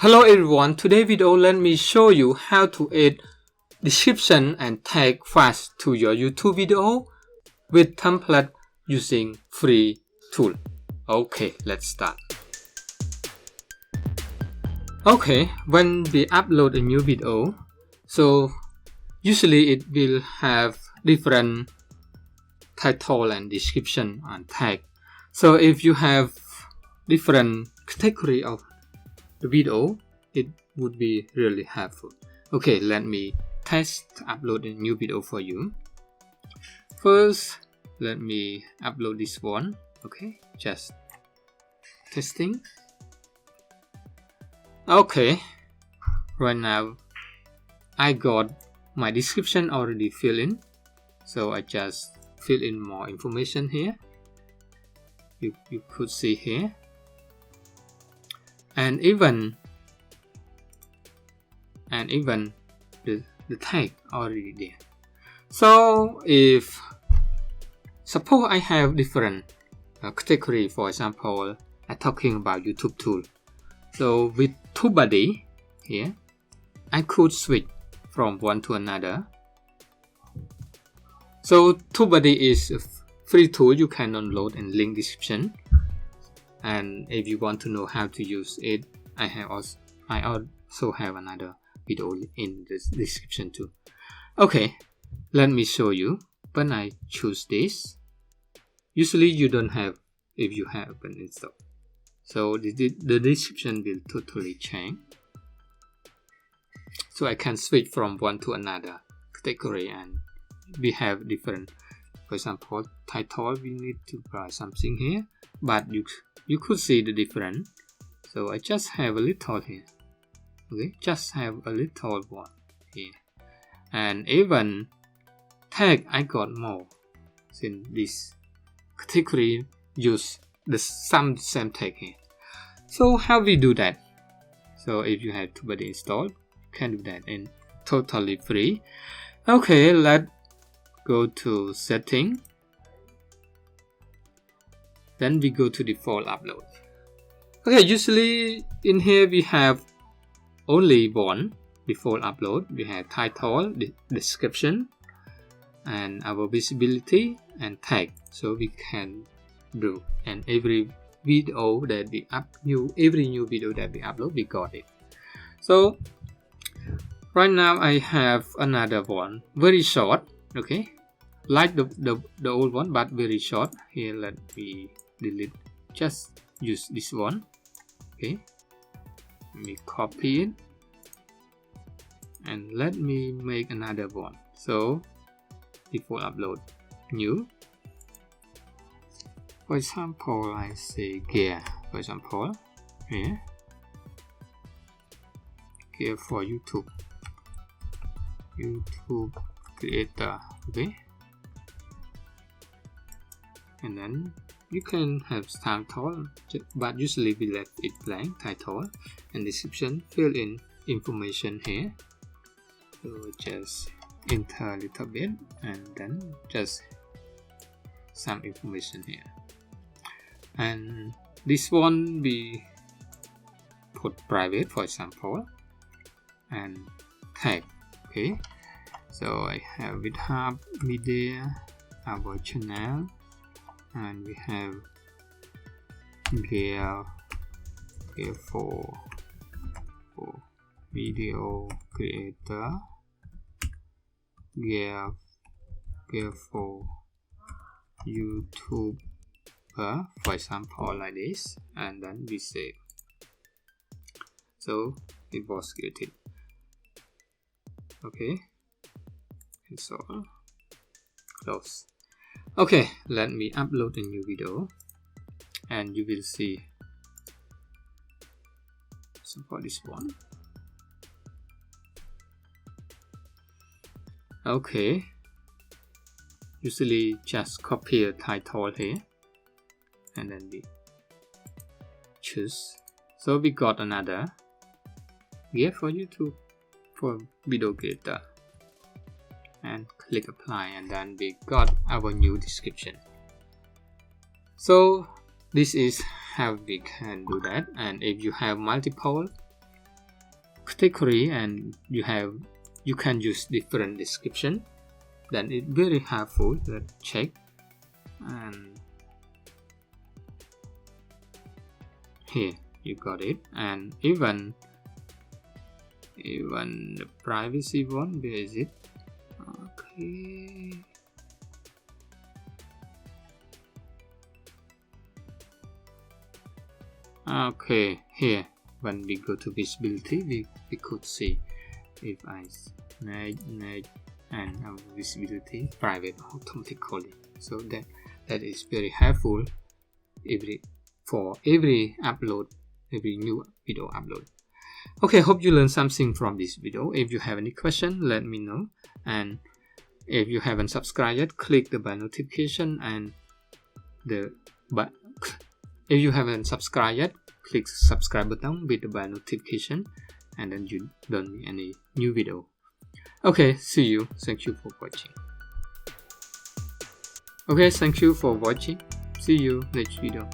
Hello everyone, today's video let me show you how to add description and tag fast to your YouTube video with template using free tool. Okay, let's start. Okay, when we upload a new video, so usually it will have different title and description and tag. So if you have different category of the video, it would be really helpful. Okay, let me test upload a new video for you. First, let me upload this one. Okay, just testing. Okay, right now I got my description already filled in, so I just fill in more information here. You could see here, and even the tag already there. So if suppose I have different category, for example, I'm talking about YouTube tool. So with Tubebuddy here, I could switch from one to another. So Tubebuddy is a free tool you can download and link description. And if you want to know how to use it, I also have another video in the description too. Okay, let me show you. When I choose this, usually you don't have if you have an install. So the description will totally change. So I can switch from one to another category, and we have different. For example, title, we need to write something here, but you could see the difference. So I just have a little here. Okay, just have a little one here, and even tag I got more since this category use the same tag here. So how we do that? So if you have Tubebuddy installed, you can do that and totally free. Okay, let's go to setting. Then we go to default upload. Okay, usually in here we have only one default upload. We have title, the description, and our visibility and tag. So we can do, and every video that we every new video that we upload, we got it. So right now I have another one, very short. Okay, like the old one, but very short. Here, let me delete. Just use this one. Okay, let me copy it and let me make another one. So default upload, new. For example, I say gear. For example, here, gear for YouTube creator. Okay, and then you can have title, but usually we left it blank, title, and description. Fill in information here. So just enter a little bit, and then just some information here. And this one we put private, for example, and tag. Okay, so I have GitHub media, our channel, and we have gear for video creator, gear for YouTube, for example, like this, and then we save. So it was created. Okay, install, close. Okay, let me upload a new video, and you will see. So for this one, okay, usually just copy a title here, and then we choose. So we got another gear for YouTube for video creator, and click apply, and then we got our new description. So this is how we can do that. And if you have multiple category and you can use different description, then it's very helpful. Let's check. And here you got it. And even the privacy one, where is it? Okay, here when we go to visibility, we could see if I nudge and our visibility private automatically. So that is very helpful for every new video upload. Okay, hope you learned something from this video. If you have any question, let me know. And if you haven't subscribed yet, click the bell notification and if you haven't subscribed yet, click subscribe button with the bell notification, and then you don't miss any new video. Okay, see you. Thank you for watching. Okay, thank you for watching. See you next video.